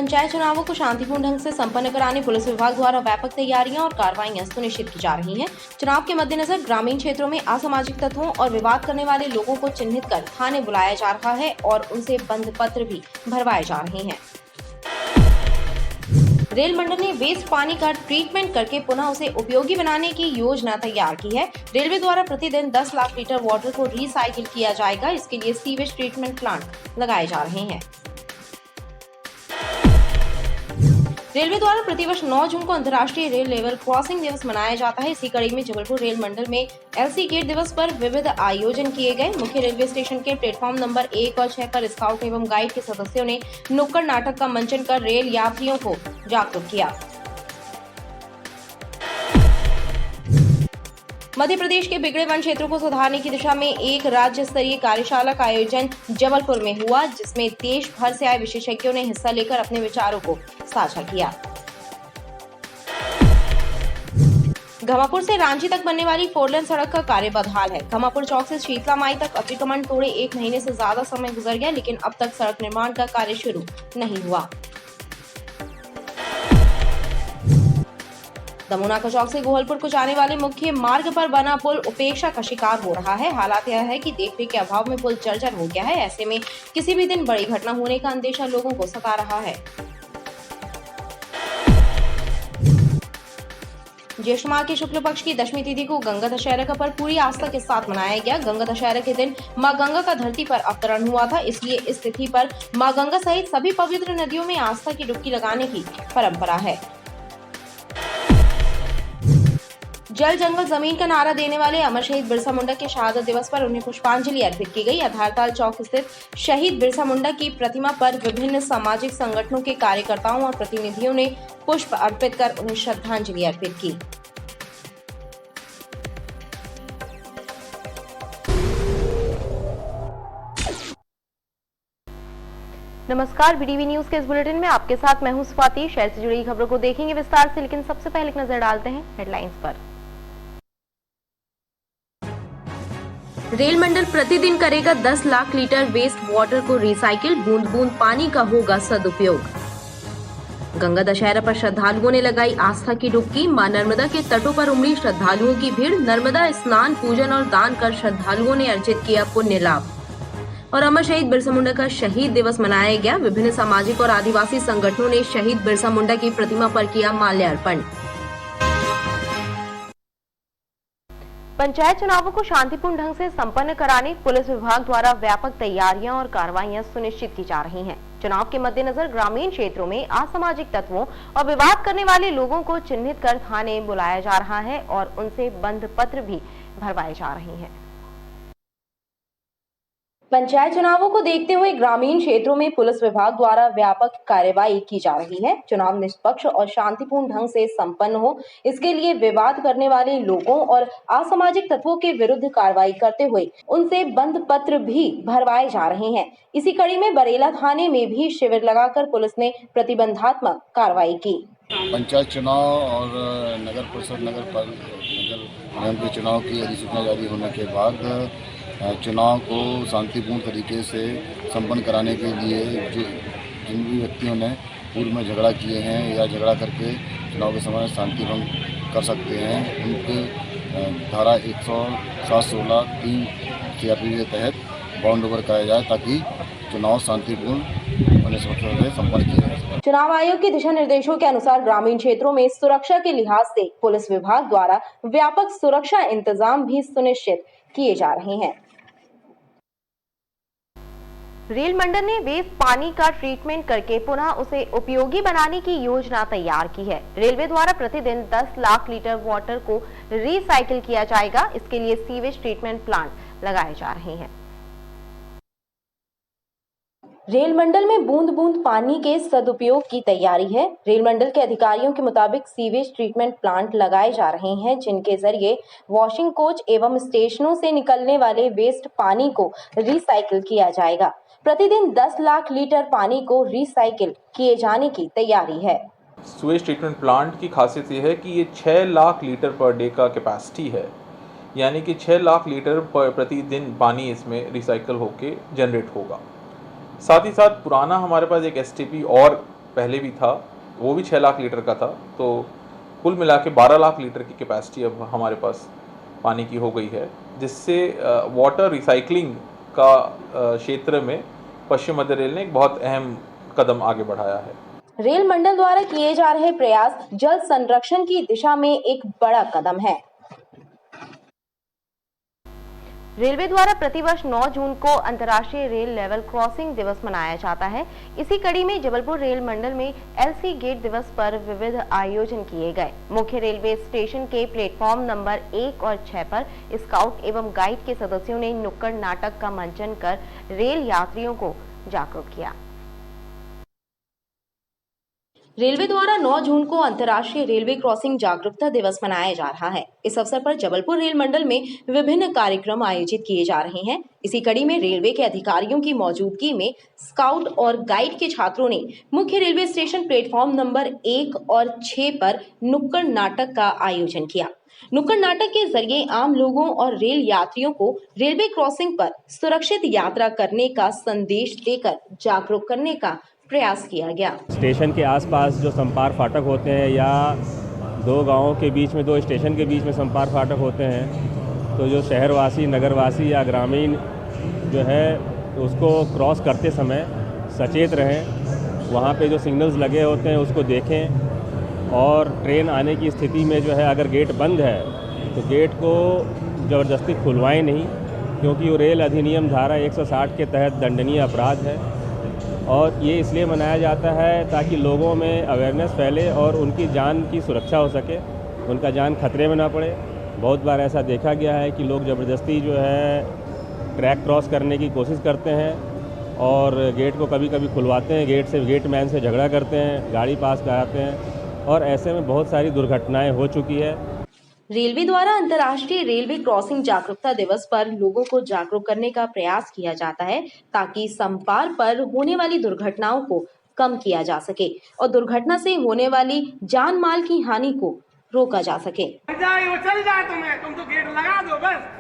पंचायत चुनावों को शांतिपूर्ण ढंग से संपन्न कराने पुलिस विभाग द्वारा व्यापक तैयारियां और कार्रवाइयां सुनिश्चित की जा रही हैं। चुनाव के मद्देनजर ग्रामीण क्षेत्रों में असामाजिक तत्वों और विवाद करने वाले लोगों को चिन्हित कर थाने बुलाया जा रहा है और उनसे बंद पत्र भी भरवाए जा रहे हैं। रेल मंडल ने वेस्ट पानी का ट्रीटमेंट करके पुनः उसे उपयोगी बनाने की योजना तैयार की है। रेलवे द्वारा प्रतिदिन 10 लाख लीटर वाटर को रिसाइकिल किया जाएगा। इसके लिए सीवेज ट्रीटमेंट प्लांट लगाए जा रहे हैं। रेलवे द्वारा प्रतिवर्ष 9 जून को अंतर्राष्ट्रीय रेल लेवल क्रॉसिंग दिवस मनाया जाता है। इसी कड़ी में जबलपुर रेल मंडल में एलसी गेट दिवस पर विविध आयोजन किए गए। मुख्य रेलवे स्टेशन के प्लेटफॉर्म नंबर 1 और 6 पर स्काउट एवं गाइड के सदस्यों ने नुक्कड़ नाटक का मंचन कर रेल यात्रियों को जागरूक किया। मध्य प्रदेश के बिगड़े वन क्षेत्रों को सुधारने की दिशा में एक राज्य स्तरीय कार्यशाला का आयोजन जबलपुर में हुआ, जिसमें देश भर से आए विशेषज्ञों ने हिस्सा लेकर अपने विचारों को साझा किया। घमापुर से रांची तक बनने वाली 4 लेन सड़क का कार्य बदहाल है। घमापुर चौक से शीतला माई तक अतिक्रमण तोड़े 1 महीने से ज्यादा समय गुजर गया, लेकिन अब तक सड़क निर्माण का कार्य शुरू नहीं हुआ। दमोना का चौक से गोहलपुर को जाने वाले मुख्य मार्ग पर बना पुल उपेक्षा का शिकार हो रहा है। हालात यह है कि देखरेख के अभाव में पुल जर्जर हो गया है। ऐसे में किसी भी दिन बड़ी घटना होने का अंदेशा लोगों को सता रहा है। ज्येष्ठ माह के शुक्ल पक्ष की दशमी तिथि को गंगा दशहरा का पर्व पूरी आस्था के साथ मनाया गया। गंगा दशहरा के दिन मां गंगा का धरती पर अवतरण हुआ था, इसलिए इस तिथि पर मां गंगा सहित सभी पवित्र नदियों में आस्था की डुबकी लगाने की परंपरा है। जल जंगल जमीन का नारा देने वाले अमर शहीद बिरसा मुंडा के शहादत दिवस पर उन्हें पुष्पांजलि अर्पित की गई। आधारताल चौक स्थित शहीद बिरसा मुंडा की प्रतिमा पर विभिन्न सामाजिक संगठनों के कार्यकर्ताओं और प्रतिनिधियों ने पुष्प अर्पित कर उन्हें श्रद्धांजलि अर्पित की। नमस्कार, बीडीवी न्यूज के इस बुलेटिन में आपके साथ मैं हूं स्वाति। शहर से जुड़ी खबरों को देखेंगे विस्तार से, लेकिन सबसे पहले एक नजर डालते हैं हेडलाइंस पर। रेल मंडल प्रतिदिन करेगा 10 लाख लीटर वेस्ट वाटर को रिसाइकिल, बूंद बूंद पानी का होगा सदुपयोग। गंगा दशहरा पर श्रद्धालुओं ने लगाई आस्था की डुबकी। मां नर्मदा के तटों पर उमड़ी श्रद्धालुओं की भीड़। नर्मदा स्नान, पूजन और दान कर श्रद्धालुओं ने अर्जित किया पुण्य लाभ। और अमर शहीद बिरसा मुंडा का शहीद दिवस मनाया गया। विभिन्न सामाजिक और आदिवासी संगठनों ने शहीद बिरसा मुंडा की प्रतिमा पर किया माल्यार्पण। पंचायत चुनावों को शांतिपूर्ण ढंग से संपन्न कराने पुलिस विभाग द्वारा व्यापक तैयारियां और कार्रवाइयां सुनिश्चित की जा रही हैं। चुनाव के मद्देनजर ग्रामीण क्षेत्रों में असामाजिक तत्वों और विवाद करने वाले लोगों को चिन्हित कर थाने बुलाया जा रहा है और उनसे बंद पत्र भी भरवाए जा रहे हैं। पंचायत चुनावों को देखते हुए ग्रामीण क्षेत्रों में पुलिस विभाग द्वारा व्यापक कार्रवाई की जा रही है। चुनाव निष्पक्ष और शांतिपूर्ण ढंग से संपन्न हो, इसके लिए विवाद करने वाले लोगों और असामाजिक तत्वों के विरुद्ध कार्रवाई करते हुए उनसे बंद पत्र भी भरवाए जा रहे हैं। इसी कड़ी में बरेला थाने में भी शिविर लगाकर पुलिस ने प्रतिबंधात्मक कार्रवाई की। पंचायत चुनाव और नगर परिषद नगर निगम के चुनाव की अधिसूचना जारी होने के बाद चुनाव को शांतिपूर्ण तरीके से संपन्न कराने के लिए जिन भी व्यक्तियों ने पूर्व में झगड़ा किए हैं या झगड़ा करके चुनाव के समय शांति भंग कर सकते हैं, उनके धारा 107-16-3 सीआरपीसी के तहत बाउंड ओवर कराया जाए ताकि चुनाव शांतिपूर्ण और निष्पक्ष से संपन्न किया जाए। चुनाव आयोग के दिशा निर्देशों के अनुसार ग्रामीण क्षेत्रों में सुरक्षा के लिहाज से पुलिस विभाग द्वारा व्यापक सुरक्षा इंतजाम भी सुनिश्चित किए जा रहे हैं। रेल मंडल ने वेस्ट पानी का ट्रीटमेंट करके पुनः उसे उपयोगी बनाने की योजना तैयार की है। रेलवे द्वारा प्रतिदिन 10 लाख लीटर वाटर को रिसाइकिल किया जाएगा। इसके लिए सीवेज ट्रीटमेंट प्लांट लगाए जा रहे हैं। रेल मंडल में बूंद बूंद पानी के सदुपयोग की तैयारी है। रेल मंडल के अधिकारियों के मुताबिक सीवेज ट्रीटमेंट प्लांट लगाए जा रहे हैं, जिनके जरिए वॉशिंग कोच एवं स्टेशनों से निकलने वाले वेस्ट पानी को रिसाइकिल किया जाएगा। प्रतिदिन 10 लाख लीटर पानी को रिसाइकिल किए जाने की तैयारी है। सीवेज ट्रीटमेंट प्लांट की खासियत यह है कि ये 6 लाख लीटर पर डे का कैपेसिटी है, यानी कि 6 लाख लीटर प्रतिदिन पानी इसमें रिसाइकिल होके जनरेट होगा। साथ ही साथ पुराना हमारे पास एक एसटीपी और पहले भी था, वो भी 6 लाख लीटर का था। तो कुल मिला के 12 लाख लीटर की कैपेसिटी अब हमारे पास पानी की हो गई है, जिससे वाटर रिसाइकलिंग का क्षेत्र में पश्चिम मध्य रेल ने एक बहुत अहम कदम आगे बढ़ाया है। रेल मंडल द्वारा किए जा रहे प्रयास जल संरक्षण की दिशा में एक बड़ा कदम है। रेलवे द्वारा प्रतिवर्ष 9 जून को अंतर्राष्ट्रीय रेल लेवल क्रॉसिंग दिवस मनाया जाता है। इसी कड़ी में जबलपुर रेल मंडल में एलसी गेट दिवस पर विविध आयोजन किए गए। मुख्य रेलवे स्टेशन के प्लेटफॉर्म नंबर 1 और 6 पर स्काउट एवं गाइड के सदस्यों ने नुक्कड़ नाटक का मंचन कर रेल यात्रियों को जागरूक किया। रेलवे द्वारा 9 जून को अंतर्राष्ट्रीय रेलवे क्रॉसिंग जागरूकता दिवस मनाया जा रहा है। इस अवसर पर जबलपुर रेल मंडल में विभिन्न कार्यक्रम आयोजित किए जा रहे हैं। इसी कड़ी में रेलवे के अधिकारियों की मौजूदगी में स्काउट और गाइड के छात्रों ने मुख्य रेलवे स्टेशन प्लेटफॉर्म नंबर 1 और 6 पर नुक्कड़ नाटक का आयोजन किया। नुक्कड़ नाटक के जरिए आम लोगों और रेल यात्रियों को रेलवे क्रॉसिंग पर सुरक्षित यात्रा करने का संदेश देकर जागरूक करने का प्रयास किया गया। स्टेशन के आसपास जो संपार फाटक होते हैं या दो गांवों के बीच में, दो स्टेशन के बीच में संपार फाटक होते हैं, तो जो शहरवासी, नगरवासी या ग्रामीण जो है उसको क्रॉस करते समय सचेत रहें। वहाँ पे जो सिग्नल्स लगे होते हैं उसको देखें और ट्रेन आने की स्थिति में जो है अगर गेट बंद है तो गेट को ज़बरदस्ती खुलवाएं नहीं, क्योंकि वो रेल अधिनियम धारा 160 के तहत दंडनीय अपराध है। और ये इसलिए मनाया जाता है ताकि लोगों में अवेयरनेस फैले और उनकी जान की सुरक्षा हो सके, उनका जान खतरे में ना पड़े। बहुत बार ऐसा देखा गया है कि लोग ज़बरदस्ती जो है ट्रैक क्रॉस करने की कोशिश करते हैं और गेट को कभी कभी खुलवाते हैं, गेट मैन से झगड़ा करते हैं, गाड़ी पास कराते हैं और ऐसे में बहुत सारी दुर्घटनाएं हो चुकी है। रेलवे द्वारा अंतर्राष्ट्रीय रेलवे क्रॉसिंग जागरूकता दिवस पर लोगों को जागरूक करने का प्रयास किया जाता है ताकि संपार पर होने वाली दुर्घटनाओं को कम किया जा सके और दुर्घटना से होने वाली जान माल की हानि को रोका जा सके। चल जाए तुम तो गेट लगा दो बस।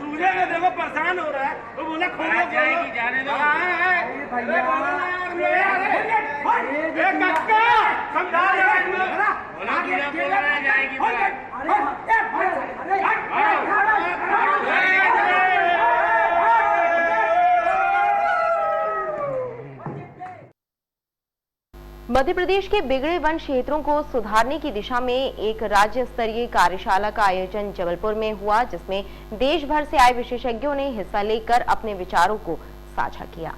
तुझे देखो परेशान हो रहा है, वो बोला खोलो जाएगी, जाने दो। मध्य प्रदेश के बिगड़े वन क्षेत्रों को सुधारने की दिशा में एक राज्य स्तरीय कार्यशाला का आयोजन जबलपुर में हुआ, जिसमें देश भर से आए विशेषज्ञों ने हिस्सा लेकर अपने विचारों को साझा किया।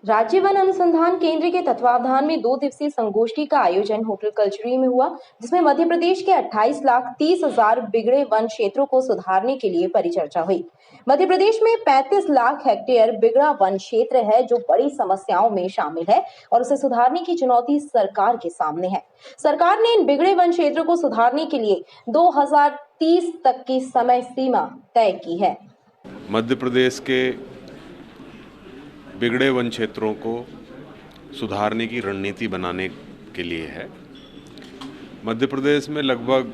राज्य वन अनुसंधान केंद्र के तत्वावधान में 2 दिवसीय संगोष्ठी का आयोजन होटल कल्चरी में हुआ, जिसमें मध्य प्रदेश के 28,30,000 बिगड़े वन क्षेत्रों को सुधारने के लिए परिचर्चा हुई। मध्य प्रदेश में 35 लाख हेक्टेयर बिगड़ा वन क्षेत्र है जो बड़ी समस्याओं में शामिल है और उसे सुधारने की चुनौती सरकार के सामने है। सरकार ने इन बिगड़े वन क्षेत्रों को सुधारने के लिए 2030 तक की समय सीमा तय की है। मध्य प्रदेश के बिगड़े वन क्षेत्रों को सुधारने की रणनीति बनाने के लिए है। मध्य प्रदेश में लगभग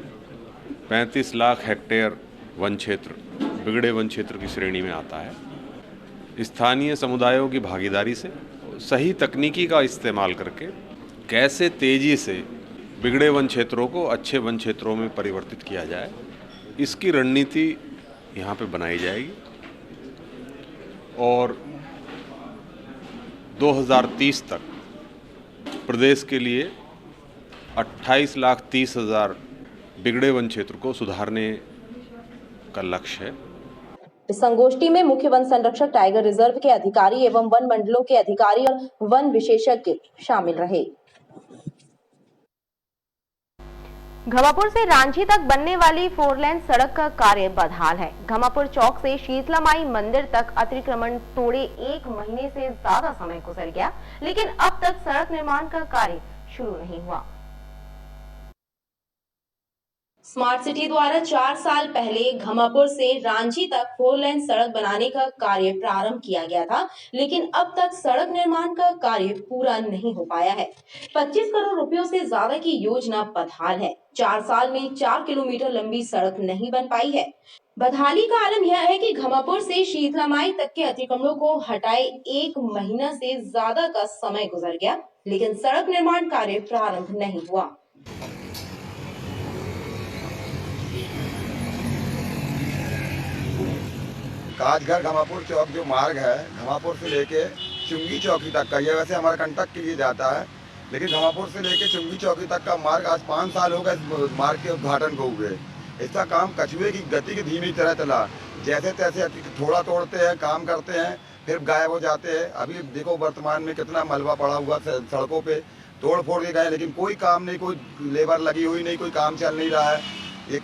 35 लाख हेक्टेयर वन क्षेत्र बिगड़े वन क्षेत्र की श्रेणी में आता है। स्थानीय समुदायों की भागीदारी से सही तकनीकी का इस्तेमाल करके कैसे तेजी से बिगड़े वन क्षेत्रों को अच्छे वन क्षेत्रों में परिवर्तित किया जाए, इसकी रणनीति यहाँ पे बनाई जाएगी और 2030 तक प्रदेश के लिए 28,30,000 बिगड़े वन क्षेत्र को सुधारने का लक्ष्य है। इस संगोष्ठी में मुख्य वन संरक्षक, टाइगर रिजर्व के अधिकारी एवं वन मंडलों के अधिकारी और वन विशेषज्ञ शामिल रहे। घमापुर से रांची तक बनने वाली 4 लेन सड़क का कार्य बदहाल है। घमापुर चौक से शीतला माई मंदिर तक अतिक्रमण तोड़े 1 महीने से ज्यादा समय गुजर गया, लेकिन अब तक सड़क निर्माण का कार्य शुरू नहीं हुआ। स्मार्ट सिटी द्वारा 4 साल पहले घमापुर से रांची तक 4 लेन सड़क बनाने का कार्य प्रारंभ किया गया था, लेकिन अब तक सड़क निर्माण का कार्य पूरा नहीं हो पाया है। 25 करोड़ रुपयों से ज्यादा की योजना बदहाल है। 4 साल में 4 किलोमीटर लंबी सड़क नहीं बन पाई है। बदहाली का आलम यह है कि घमापुर से शीतलामाई तक के अतिक्रमणों को हटाए 1 महीना से ज्यादा का समय गुजर गया, लेकिन सड़क निर्माण कार्य प्रारंभ नहीं हुआ। काजघर घमापुर चौक जो मार्ग है, घमापुर से लेके चुंगी चौकी तक का, ये वैसे हमारे कंटक के लिए जाता है, लेकिन घमापुर से लेके चुंगी चौकी तक का मार्ग आज 5 साल हो गए इस मार्ग के उद्घाटन को हुए। इसका काम कछुए की गति की धीमी तरह चला, जैसे तैसे थोड़ा तोड़ते हैं, काम करते हैं, फिर गायब हो जाते हैं। अभी देखो वर्तमान में कितना मलबा पड़ा हुआ सड़कों पे, तोड़ फोड़ के गए, लेकिन कोई काम नहीं, कोई लेबर लगी हुई नहीं, कोई काम चल नहीं रहा है। एक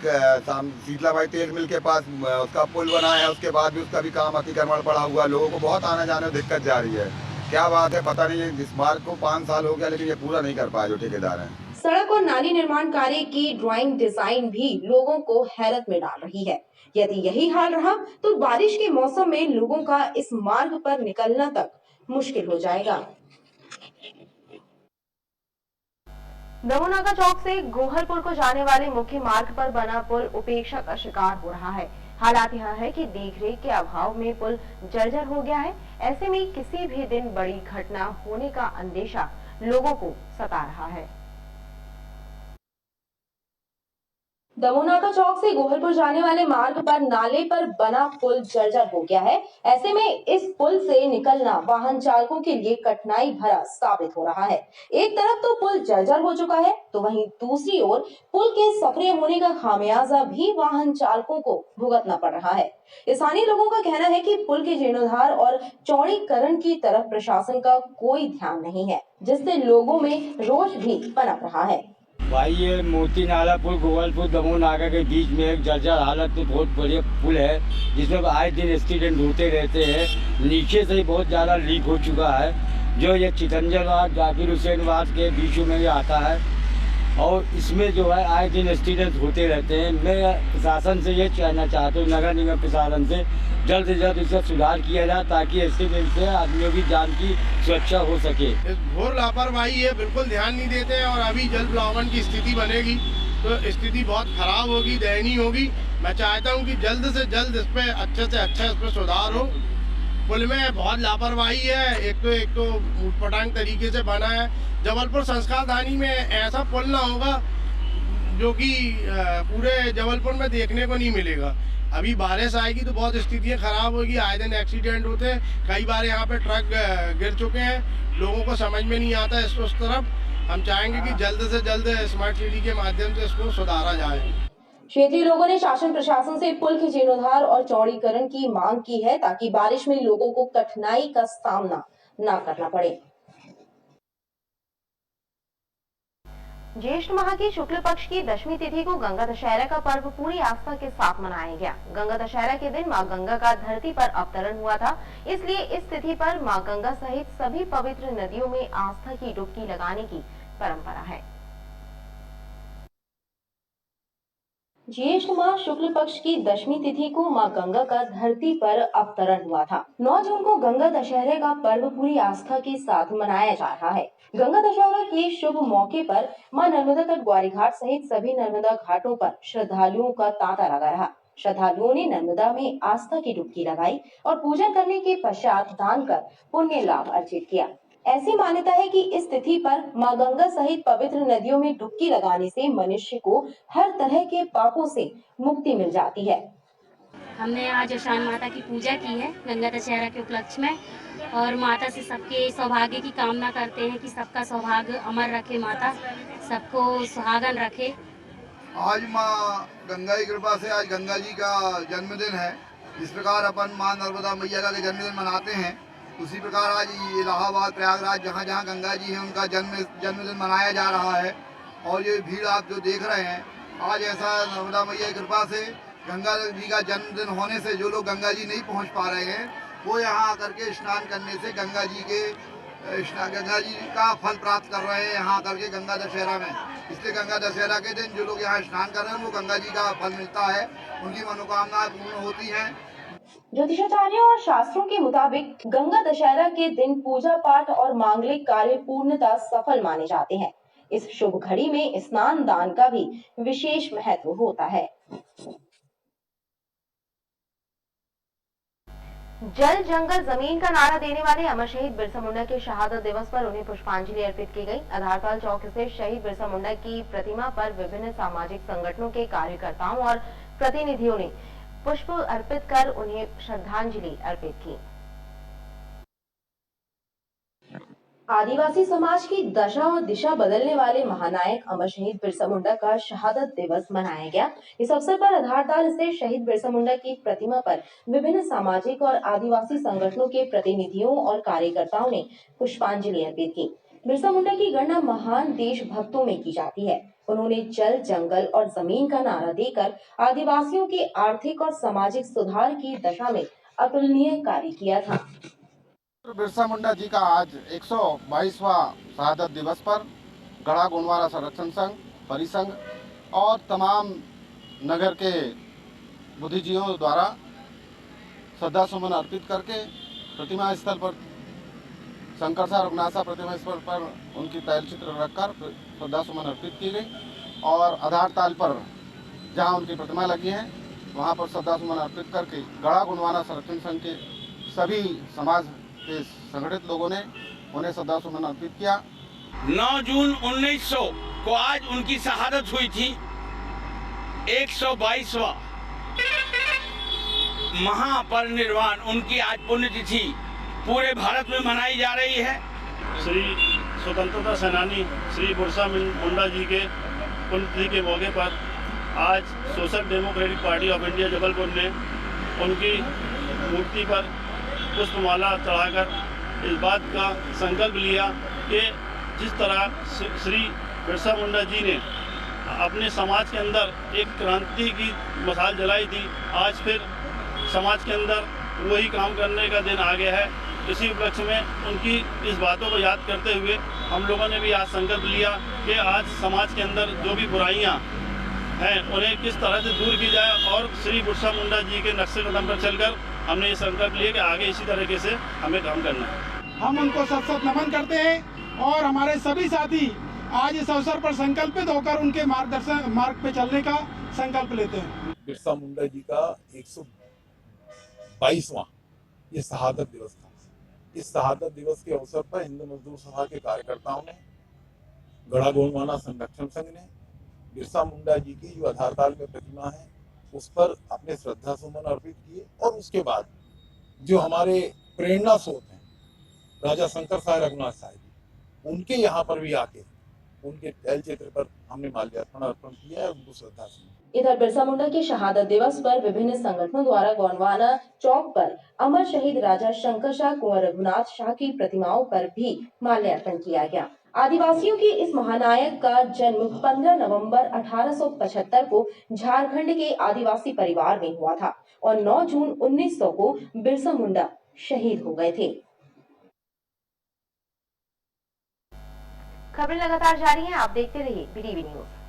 शीतलामाई तेल मिल के पास उसका पुल बना है, उसके बाद भी उसका भी काम अतिक्रमण पड़ा हुआ, लोगों को बहुत आने जाने में दिक्कत जा रही है। क्या बात है पता नहीं, इस मार्ग को 5 साल हो गया लेकिन ये पूरा नहीं कर पाए जो ठेकेदार हैं। सड़क और नाली निर्माण कार्य की ड्राइंग डिजाइन भी लोगों को हैरत में डाल रही है। यदि यही हाल रहा तो बारिश के मौसम में लोगों का इस मार्ग पर निकलना तक मुश्किल हो जाएगा। दमोनाका चौक से गोहलपुर को जाने वाले मुख्य मार्ग पर बना पुल उपेक्षा का शिकार हो रहा है। हालात यह है कि देखरेख के अभाव में पुल जर्जर हो गया है। ऐसे में किसी भी दिन बड़ी घटना होने का अंदेशा लोगों को सता रहा है। दमोनाका चौक से गोहलपुर जाने वाले मार्ग पर नाले पर बना पुल जर्जर हो गया है। ऐसे में इस पुल से निकलना वाहन चालकों के लिए कठिनाई भरा साबित हो रहा है। एक तरफ तो पुल जर्जर हो चुका है, तो वहीं दूसरी ओर पुल के सक्रिय होने का खामियाजा भी वाहन चालकों को भुगतना पड़ रहा है। स्थानीय लोगों का कहना है कि पुल के जीर्णोद्धार और चौड़ीकरण की तरफ प्रशासन का कोई ध्यान नहीं है, जिससे लोगों में रोष भी पनप रहा है। भाई ये मोती नाला पुल गोपालपुर दमोनाका के बीच में एक जर्जर हालत में बहुत बढ़िया पुल है, जिसमें आए दिन एक्सीडेंट होते रहते हैं। नीचे से ही बहुत ज़्यादा लीक हो चुका है। जो ये चितंजनवाद जाकिर हुसैनवाद के बीचों में आता है और इसमें जो है आए दिन एक्सीडेंट होते रहते हैं। मैं प्रशासन से ये कहना चाहता हूँ, नगर निगम प्रशासन से जल्द से जल्द इसका सुधार किया जाए ताकि एक्सीडेंट से आदमियों की जान की सुरक्षा हो सके। घोर लापरवाही है, बिल्कुल ध्यान नहीं देते हैं और अभी जल प्लावन की स्थिति बनेगी तो स्थिति बहुत खराब होगी, दयनीय होगी। मैं चाहता हूँ कि जल्द से जल्द इस पर अच्छे से अच्छा इस पर सुधार हो। पुल में बहुत लापरवाही है, एक तो ऊटपटांग तरीके से बना है। जबलपुर संस्कार धानी में ऐसा पुल ना होगा जो कि पूरे जबलपुर में देखने को नहीं मिलेगा। अभी बारिश आएगी तो बहुत स्थितियाँ खराब होगी, आए दिन एक्सीडेंट होते हैं। कई बार यहाँ पे ट्रक गिर चुके हैं, लोगों को समझ में नहीं आता है उस तरफ। हम चाहेंगे कि जल्द से जल्द स्मार्ट सिटी के माध्यम से इसको सुधारा जाए। क्षेत्रीय लोगों ने शासन प्रशासन से पुल के जीर्णोद्धार और चौड़ीकरण की मांग की है ताकि बारिश में लोगों को कठिनाई का सामना न करना पड़े। ज्येष्ठ माह की शुक्ल पक्ष की 10वीं तिथि को गंगा दशहरा का पर्व पूरी आस्था के साथ मनाया गया। गंगा दशहरा के दिन मां गंगा का धरती पर अवतरण हुआ था, इसलिए इस तिथि पर मां गंगा सहित सभी पवित्र नदियों में आस्था की डुबकी लगाने की परंपरा है। ज्येष्ठ माह शुक्ल पक्ष की 10वीं तिथि को मां गंगा का धरती पर अवतरण हुआ था। 9 जून को गंगा दशहरे का पर्व पूरी आस्था के साथ मनाया जा रहा है। गंगा दशहरा के शुभ मौके पर मां नर्मदा तट ग्वारीघाट सहित सभी नर्मदा घाटों पर श्रद्धालुओं का तांता लगा रहा। श्रद्धालुओं ने नर्मदा में आस्था की डुबकी लगाई और पूजन करने के पश्चात दान कर पुण्य लाभ अर्जित किया। ऐसी मान्यता है कि इस तिथि पर मां गंगा सहित पवित्र नदियों में डुबकी लगाने से मनुष्य को हर तरह के पापों से मुक्ति मिल जाती है। हमने आज शान माता की पूजा की है गंगा दशहरा के उपलक्ष्य में और माता से सबके सौभाग्य की कामना करते हैं कि सबका सौभाग्य अमर रखे, माता सबको सुहागन रखे। आज माँ गंगा की कृपा से आज गंगा जी का जन्मदिन है। जिस प्रकार अपन माँ नर्मदा मैया का जन्मदिन मनाते हैं, उसी प्रकार आज इलाहाबाद प्रयागराज जहाँ जहाँ गंगा जी हैं उनका जन्मदिन मनाया जा रहा है। और ये भीड़ आप जो देख रहे हैं, आज ऐसा नर्मदा मैया की कृपा से गंगा जी का जन्मदिन होने से जो लोग गंगा जी नहीं पहुँच पा रहे हैं, वो यहाँ आकर के स्नान करने से गंगा जी के गंगा जी का फल प्राप्त कर रहे हैं यहाँ करके गंगा दशहरा में। इसलिए गंगा दशहरा के दिन जो लोग यहाँ स्नान कर रहे हैं उनको गंगा जी का फल मिलता है, उनकी मनोकामनाएं पूर्ण होती हैं। ज्योतिषाचार्यों और शास्त्रों के मुताबिक गंगा दशहरा के दिन पूजा पाठ और मांगलिक कार्य पूर्णतः सफल माने जाते हैं। इस शुभ घड़ी में स्नान दान का भी विशेष महत्व होता है। जल जंगल जमीन का नारा देने वाले अमर शहीद बिरसा मुंडा के शहादत दिवस पर उन्हें पुष्पांजलि अर्पित की गई। आधारताल चौक स्थित शहीद बिरसा मुंडा की प्रतिमा पर विभिन्न सामाजिक संगठनों के कार्यकर्ताओं और प्रतिनिधियों ने पुष्प अर्पित कर उन्हें श्रद्धांजलि अर्पित की। आदिवासी समाज की दशा और दिशा बदलने वाले महानायक अमर शहीद बिरसा मुंडा का शहादत दिवस मनाया गया। इस अवसर पर आधारताल स्थित शहीद बिरसा मुंडा की प्रतिमा पर विभिन्न सामाजिक और आदिवासी संगठनों के प्रतिनिधियों और कार्यकर्ताओं ने पुष्पांजलि अर्पित की। बिरसा मुंडा की गणना महान देशभक्तों में की जाती है। उन्होंने जल जंगल और जमीन का नारा देकर आदिवासियों के आर्थिक और सामाजिक सुधार की दशा में अतुलनीय कार्य किया था। बिरसा मुंडा जी का आज 122वां शहादत दिवस पर गढ़ा गोंडवाना संरक्षण संघ, परिसंघ और तमाम नगर के बुद्धिजीवियों द्वारा श्रद्धा सुमन अर्पित करके प्रतिमा स्थल पर शंकरसा रघुनाथा प्रतिमा स्थल पर उनकी तैलचित्र रखकर श्रद्धा सुमन अर्पित की गई और आधारताल पर जहां उनकी प्रतिमा लगी है वहां पर श्रद्धा सुमन अर्पित करके गढ़ा गोंडवाना संरक्षण संघ के सभी समाज के संगठित लोगों ने उन्हें श्रद्धा सुमन अर्पित किया। 9 जून 1900 को आज उनकी शहादत हुई थी। 122वां महापरिनिर्वाण उनकी आज पुण्यतिथि पूरे भारत में मनाई जा रही है। श्री स्वतंत्रता सेनानी श्री बिरसा मुंडा जी के पुण्यतिथि के मौके पर आज social democratic party of India Jabalpur ने उनकी मूर्ति पर पुष्पमाला चढ़ाकर इस बात का संकल्प लिया कि जिस तरह श्री बिरसा मुंडा जी ने अपने समाज के अंदर एक क्रांति की मशाल जलाई थी, आज फिर समाज के अंदर वही काम करने का दिन आ गया है। इसी उपलक्ष्य में उनकी इस बातों को याद करते हुए हम लोगों ने भी आज संकल्प लिया कि आज समाज के अंदर जो भी बुराइयां हैं उन्हें किस तरह से दूर की जाए और श्री बिरसा मुंडा जी के नक्शे कदम पर चलकर हमने ये संकल्प लिया कि आगे इसी तरीके से हमें काम करना है। हम उनको सत सत नमन करते हैं और हमारे सभी साथी आज इस अवसर पर संकल्पित होकर उनके मार्ग पे चलने का संकल्प लेते हैं। बिरसा मुंडा जी का 122वां ये शहादत दिवस था। इस शहादत दिवस के अवसर पर हिंदू मजदूर सभा के कार्यकर्ताओं ने, गढ़ा गोंडवाना संरक्षण संघ ने बिरसा मुंडा जी की जो आधारताल में प्रतिमा है उस पर अपने श्रद्धा सुमन अर्पित किए और उसके बाद जो हमारे प्रेरणा स्रोत हैं राजा शंकर साहब रघुनाथ साहब जी, उनके यहाँ पर भी आके उनके तैलचित्र पर हमने माल्यार्पण अर्पण किया है, उनको श्रद्धा सुमन। इधर बिरसा मुंडा के शहादत दिवस पर विभिन्न संगठनों द्वारा गोंडवाना चौक पर अमर शहीद राजा शंकर शाह, कुंवर रघुनाथ शाह की प्रतिमाओं पर भी माल्यार्पण किया गया। आदिवासियों की इस महानायक का जन्म 15 नवंबर 1875 को झारखंड के आदिवासी परिवार में हुआ था और 9 जून 1900 को बिरसा मुंडा शहीद हो गए थे। खबरें लगातार जारी हैं, आप देखते रहिए BDV न्यूज।